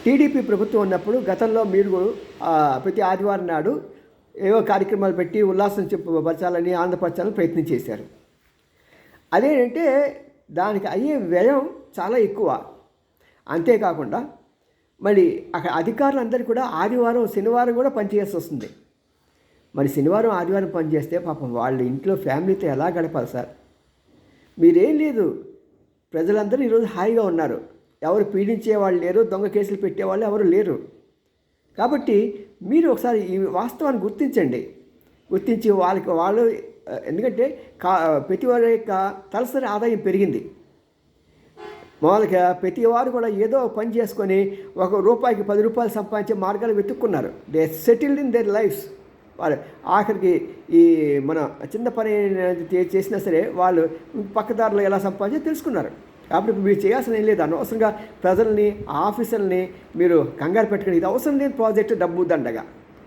TDP ప్రభుత్వం ఉన్నప్పుడు గతంలో మీరు ప్రతి ఆదివారం నాడు ఏవో కార్యక్రమాలు పెట్టి ఉల్లాసం పరచాలని ఆనందపరచాలని ప్రయత్నం చేశారు. అదేంటంటే దానికి అయ్యే వ్యయం చాలా ఎక్కువ. అంతేకాకుండా మరి అక్కడ అధికారులందరూ కూడా ఆదివారం శనివారం కూడా పనిచేయాల్సి వస్తుంది. మరి శనివారం ఆదివారం పనిచేస్తే పాపం వాళ్ళ ఇంట్లో ఫ్యామిలీతో ఎలా గడపాలి సార్? మీరేం లేదు, ప్రజలందరూ ఈరోజు హాయిగా ఉన్నారు, ఎవరు పీడించే వాళ్ళు లేరు, దొంగ కేసులు పెట్టేవాళ్ళు ఎవరు లేరు. కాబట్టి మీరు ఒకసారి ఈ వాస్తవాన్ని గుర్తించి వాళ్ళు ఎందుకంటే ప్రతి వారి యొక్క తలసరి ఆదాయం పెరిగింది. మామూలుగా ప్రతి వారు కూడా ఏదో పని చేసుకొని రూపాయికి 10 రూపాయలు సంపాదించే మార్గాలు వెతుక్కున్నారు. They settled in their lives. వాళ్ళు ఆఖరికి ఈ మన చిన్న పని చేసినా సరే వాళ్ళు పక్కదారులు ఎలా సంపాదించో తెలుసుకున్నారు. కాబట్టి మీరు చేయాల్సిన ఏం లేదు. అనవసరంగా ప్రజల్ని ఆఫీసర్ని మీరు కంగారు పెట్టుకుని ఇది అవసరం లేని ప్రాజెక్టు డబ్బు దండగా